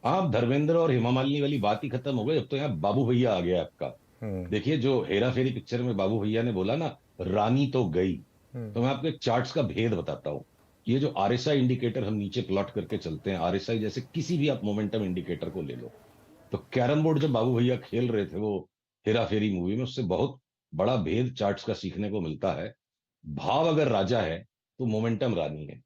आप धर्मेंद्र और हेमा मालिनी वाली बात ही खत्म हो गई, अब तो यहाँ बाबू भैया आ गया आपका। देखिए, जो हेरा फेरी पिक्चर में बाबू भैया ने बोला ना, रानी तो गई, तो मैं आपको एक चार्ट्स का भेद बताता हूँ। ये जो आरएसआई इंडिकेटर हम नीचे प्लॉट करके चलते हैं, आरएसआई जैसे किसी भी आप मोमेंटम इंडिकेटर को ले लो, तो कैरम बोर्ड जब बाबू भैया खेल रहे थे वो हेरा फेरी मूवी में, उससे बहुत बड़ा भेद चार्ट्स का सीखने को मिलता है। भाव अगर राजा है तो मोमेंटम रानी है,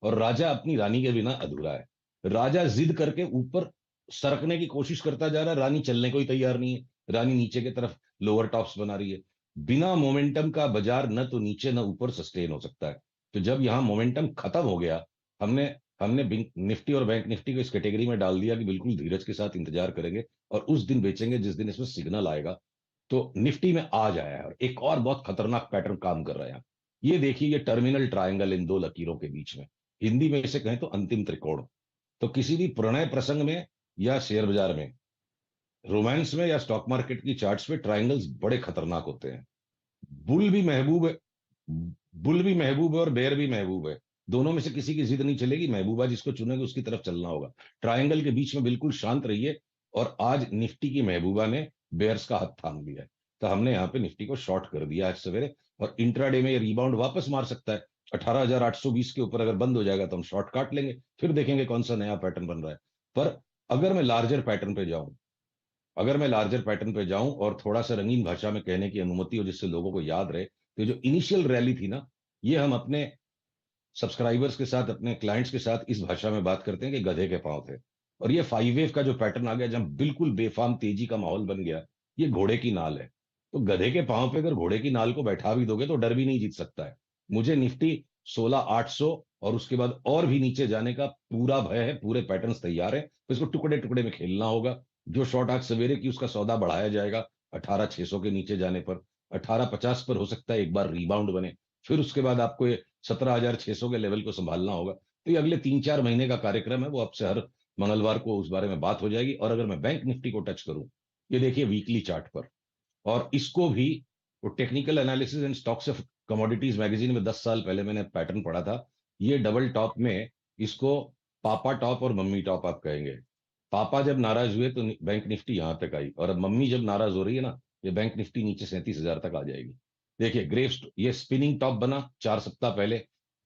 और राजा अपनी रानी के बिना अधूरा है। राजा जिद करके ऊपर सरकने की कोशिश करता जा रहा है, रानी चलने को ही तैयार नहीं है, रानी नीचे की तरफ लोअर टॉप्स बना रही है। बिना मोमेंटम का बाजार न तो नीचे न ऊपर सस्टेन हो सकता है। तो जब यहां मोमेंटम खत्म हो गया, हमने हमने निफ्टी और बैंक निफ्टी को इस कैटेगरी में डाल दिया कि बिल्कुल धीरज के साथ इंतजार करेंगे और उस दिन बेचेंगे जिस दिन इसमें सिग्नल आएगा। तो निफ्टी में आज आया है और एक और बहुत खतरनाक पैटर्न काम कर रहा है यहाँ। ये देखिए, ये टर्मिनल ट्रायंगल इन दो लकीरों के बीच में, हिंदी में इसे कहें तो अंतिम त्रिकोण। तो किसी भी प्रणय प्रसंग में या शेयर बाजार में, रोमांस में या स्टॉक मार्केट की चार्ट्स में ट्रायंगल्स बड़े खतरनाक होते हैं। बुल भी महबूब है, बुल भी महबूब है और बेयर भी महबूब है। दोनों में से किसी की जिद नहीं चलेगी, महबूबा जिसको चुनेगी उसकी तरफ चलना होगा। ट्रायंगल के बीच में बिल्कुल शांत रहिए। और आज निफ्टी की महबूबा ने बेयर्स का हाथ थाम लिया है, तो हमने यहाँ पे निफ्टी को शॉर्ट कर दिया आज सवेरे। और इंट्राडे में ये रिबाउंड वापस मार सकता है। 18,820 के ऊपर अगर बंद हो जाएगा तो हम शॉर्ट काट लेंगे, फिर देखेंगे कौन सा नया पैटर्न बन रहा है। पर अगर मैं लार्जर पैटर्न पे जाऊं, अगर मैं लार्जर पैटर्न पे जाऊं और थोड़ा सा रंगीन भाषा में कहने की अनुमति हो जिससे लोगों को याद रहे, तो जो इनिशियल रैली थी ना, ये हम अपने सब्सक्राइबर्स के साथ, अपने क्लाइंट्स के साथ इस भाषा में बात करते हैं कि गधे के पांव थे। और ये 5 वेव का जो पैटर्न आ गया, जब बिल्कुल बेफाम तेजी का माहौल बन गया, ये घोड़े की नाल है। तो गधे के पांव पे अगर घोड़े की नाल को बैठा भी दोगे तो डर भी नहीं जीत सकता है। मुझे निफ्टी 16,800 और उसके बाद और भी नीचे जाने का पूरा भय है, पूरे पैटर्न्स तैयार है, तो इसको टुकड़े टुकड़े में खेलना होगा। जो शॉर्ट आज सवेरे की उसका सौदा बढ़ाया जाएगा 18,600 के नीचे जाने पर। 18,50 पर हो सकता है एक बार रिबाउंड बने, फिर उसके बाद आपको ये 17,600 के लेवल को संभालना होगा। तो ये अगले 3-4 महीने का कार्यक्रम है, वो आपसे हर मंगलवार को उस बारे में बात हो जाएगी। और अगर मैं बैंक निफ्टी को टच करूं, ये देखिए वीकली चार्ट पर, और इसको भी वो technical analysis and stocks of commodities magazine में 10 साल पहले मैंने पैटर्न पढ़ा था। ये डबल टॉप में, इसको पापा टॉप और मम्मी टॉप आप कहेंगे। पापा जब नाराज हुए तो बैंक निफ्टी यहां तक आई, और अब मम्मी जब नाराज हो रही है ना, ये बैंक निफ्टी नीचे 37,000 तक आ जाएगी। देखिए ये स्पिनिंग टॉप बना 4 सप्ताह पहले,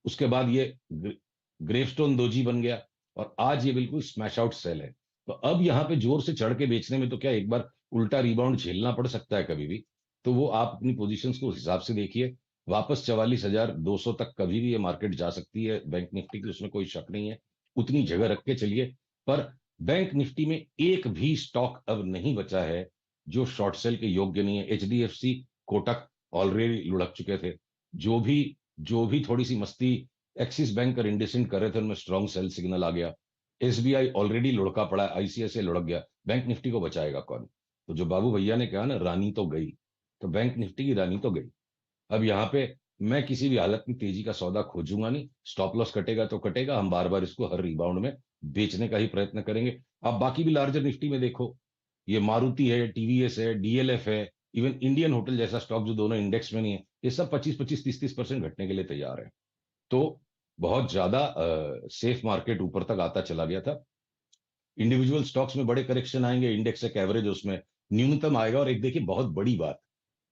उसके बाद ये ग्रेवस्टोन दोजी बन गया, और आज ये बिल्कुल स्मैश आउट सेल है। तो अब यहाँ पे जोर से चढ़ के बेचने में तो क्या, एक बार उल्टा रिबाउंड झेलना पड़ सकता है कभी भी। तो वो आप अपनी पोजीशंस को उस हिसाब से देखिए। वापस 44,200 तक कभी भी ये मार्केट जा सकती है बैंक निफ्टी की, उसमें कोई शक नहीं है। उतनी जगह रख के चलिए। पर बैंक निफ्टी में एक भी स्टॉक अब नहीं बचा है जो शॉर्ट सेल के योग्य नहीं है। एचडीएफसी, कोटक ऑलरेडी लुढ़क चुके थे। जो भी जो भी थोड़ी सी मस्ती एक्सिस बैंक और इंडसइंड कर रहे थे, उनमें स्ट्रॉन्ग सेल सिग्नल आ गया। एसबीआई ऑलरेडी लुढ़का पड़ा है, आईसीआईसीआई लुढ़क गया। बैंक निफ्टी को बचाएगा कौन? तो जो बाबू भैया ने कहा ना, रानी तो गई, तो बैंक निफ्टी की रानी तो गई। अब यहाँ पे मैं किसी भी हालत में तेजी का सौदा खोजूंगा नहीं। स्टॉप लॉस कटेगा तो कटेगा, हम बार बार इसको हर रिबाउंड में बेचने का ही प्रयत्न करेंगे। आप बाकी भी लार्जर निफ्टी में देखो, ये मारुति है, टीवीएस है, डीएलएफ है, इवन इंडियन होटल जैसा स्टॉक जो दोनों इंडेक्स में नहीं है, ये सब 25-25, 30-30% घटने के लिए तैयार है। तो बहुत ज्यादा सेफ मार्केट ऊपर तक आता चला गया था। इंडिविजुअल स्टॉक्स में बड़े करेक्शन आएंगे, इंडेक्स एक एवरेज उसमें न्यूनतम आएगा। और एक देखिए बहुत बड़ी बात,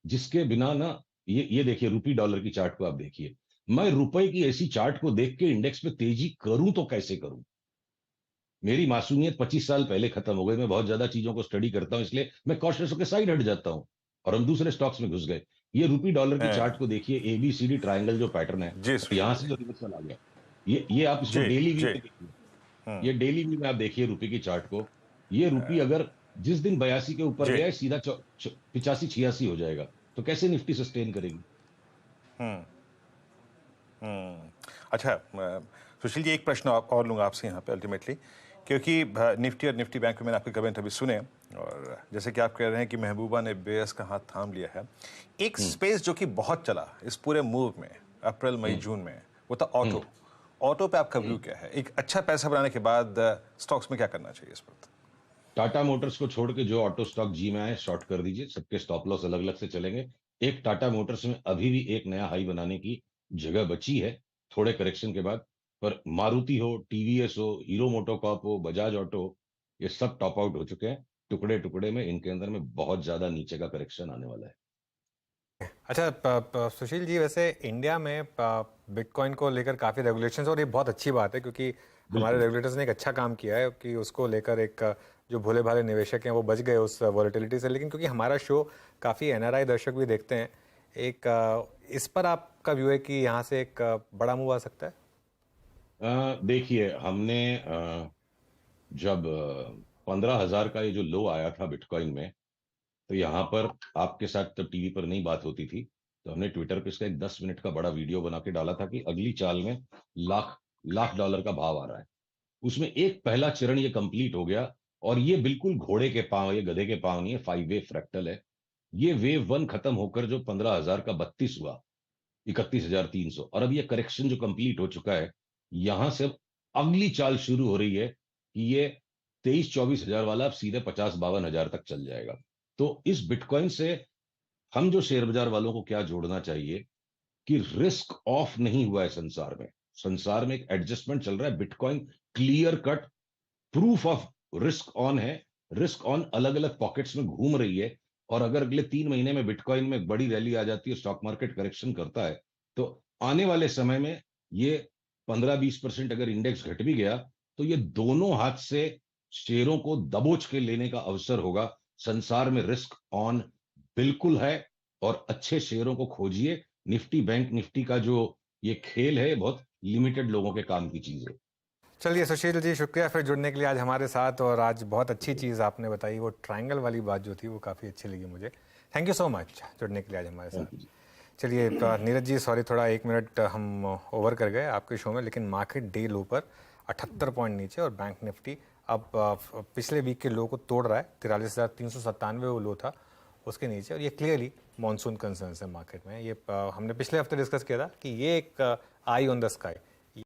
जिसके बिना ना, ये देखिए रुपी डॉलर की चार्ट को आप देखिए। मैं रुपए की ऐसी चार्ट को देख के इंडेक्स पे तेजी करूं तो कैसे करूं? मेरी मासूमियत 25 साल पहले खत्म हो गई। मैं बहुत ज्यादा चीजों को स्टडी करता हूं, इसलिए मैं कॉशनस होकर साइड हट जाता हूं और हम दूसरे स्टॉक्स में घुस गए। ये रुपी डॉलर की चार्ट हाँ, को देखिए, एबीसीडी ट्रायंगल जो पैटर्न है, जी और यहां सुशील से जी। जो रिवर्सल आ गया, ये आप इसको जी डेली व्यू जी। में देखिए। ये डेली व्यू में आप देखिए रुपये की चार्ट को। ये रुपी अगर जिस दिन 82 के ऊपर जी। गया है, सीधा 85-86 हो जाएगा। तो कैसे निफ्टी सस्टेन करेगी? अच्छा, सुशील जी, एक प्रश्न और लूँगा आपसे यहाँ पे अल्टीमेटली, क्योंकि निफ्टी और निफ्टी बैंक में मैंने आपके कमेंट अभी सुने, और जैसे कि आप कह रहे हैं कि महबूबा ने बेयस का हाथ थाम लिया है। एक हम्म। स्पेस जो कि बहुत चला इस पूरे मूव में, अप्रैल मई हम्म। जून में, वो था हम्म। ऑटो। ऑटो पे आपका व्यू हम्म। क्या है? एक अच्छा पैसा बनाने के बाद स्टॉक्स में क्या करना चाहिए इस वक्त? टाटा मोटर्स को छोड़ के जो ऑटो स्टॉक जी में आए शॉर्ट कर दीजिए, सबके स्टॉप लॉस अलग अलग से चलेंगे। एक टाटा मोटर्स में अभी भी एक नया हाई बनाने की जगह बची है, थोड़े करेक्शन के बाद। पर मारुति हो, टीवीएस हो, हीरो मोटोकॉर्प हो, बजाज ऑटो, ये सब टॉप आउट हो चुके हैं टुकड़े टुकड़े में। इनके अंदर में बहुत ज्यादा नीचे का करेक्शन आने वाला है। अच्छा, सुशील जी, वैसे इंडिया में बिटकॉइन को लेकर काफ़ी रेगुलेशंस, और ये बहुत अच्छी बात है क्योंकि हमारे बिल्कुल। रेगुलेटर्स ने एक अच्छा काम किया है कि उसको लेकर एक जो भोले भाले निवेशक हैं वो बच गए उस वॉलेटिलिटी से। लेकिन क्योंकि हमारा शो काफ़ी एनआरआई दर्शक भी देखते हैं, एक इस पर आपका व्यू है कि यहाँ से एक बड़ा मूव आ सकता है? देखिए, हमने जब 15,000 का ये जो लो आया था बिटकॉइन में, तो यहाँ पर आपके साथ तो टीवी पर नहीं बात होती थी, तो हमने ट्विटर पे इसका एक 10 मिनट का बड़ा वीडियो बना के डाला था कि अगली चाल में लाख लाख डॉलर का भाव आ रहा है। उसमें एक पहला चरण ये कंप्लीट हो गया, और ये बिल्कुल घोड़े के पांव, ये गधे के पांव नहीं है, 5 वे फ्रैक्टल है। ये वेव 1 खत्म होकर जो 15,000 का 32 हुआ, 31,300, और अब ये करेक्शन जो कंप्लीट हो चुका है, यहां से अब अगली चाल शुरू हो रही है कि ये 23-24 हजार वाला अब सीधे 50-52 हजार तक चल जाएगा। तो इस बिटकॉइन से हम जो शेयर बाजार वालों को क्या जोड़ना चाहिए कि रिस्क ऑफ नहीं हुआ है संसार में। संसार में एक एडजस्टमेंट चल रहा है। Bitcoin clear cut proof of risk on है। रिस्क ऑन अलग अलग पॉकेट्स में घूम रही है, और अगर अगले 3 महीने में बिटकॉइन में बड़ी रैली आ जाती है, स्टॉक मार्केट करेक्शन करता है, तो आने वाले समय में ये 15-20% अगर इंडेक्स घट भी गया, तो ये दोनों हाथ से शेयरों को दबोच के लेने का अवसर होगा। संसार में रिस्क ऑन बिल्कुल है, और अच्छे शेयरों को खोजिए। निफ्टी बैंक निफ्टी का जो ये खेल है, बहुत लिमिटेड लोगों के काम की चीज है। चलिए सुशील जी, शुक्रिया फिर जुड़ने के लिए आज हमारे साथ। और आज बहुत अच्छी चीज़ आपने बताई, वो ट्रायंगल वाली बात जो थी वो काफ़ी अच्छी लगी मुझे। थैंक यू सो मच जुड़ने के लिए आज हमारे साथ। थैंक यू जी। चलिए नीरज जी, सॉरी थोड़ा 1 मिनट हम ओवर कर गए आपके शो में, लेकिन मार्केट डे लो पर 78 पॉइंट नीचे, और बैंक निफ्टी अब पिछले वीक के लो को तोड़ रहा है। 43,397 वो लो था उसके नीचे, और ये क्लियरली मॉनसून कंसर्न्स है मार्केट में। ये हमने पिछले हफ्ते डिस्कस किया था कि ये एक आई ऑन द स्काई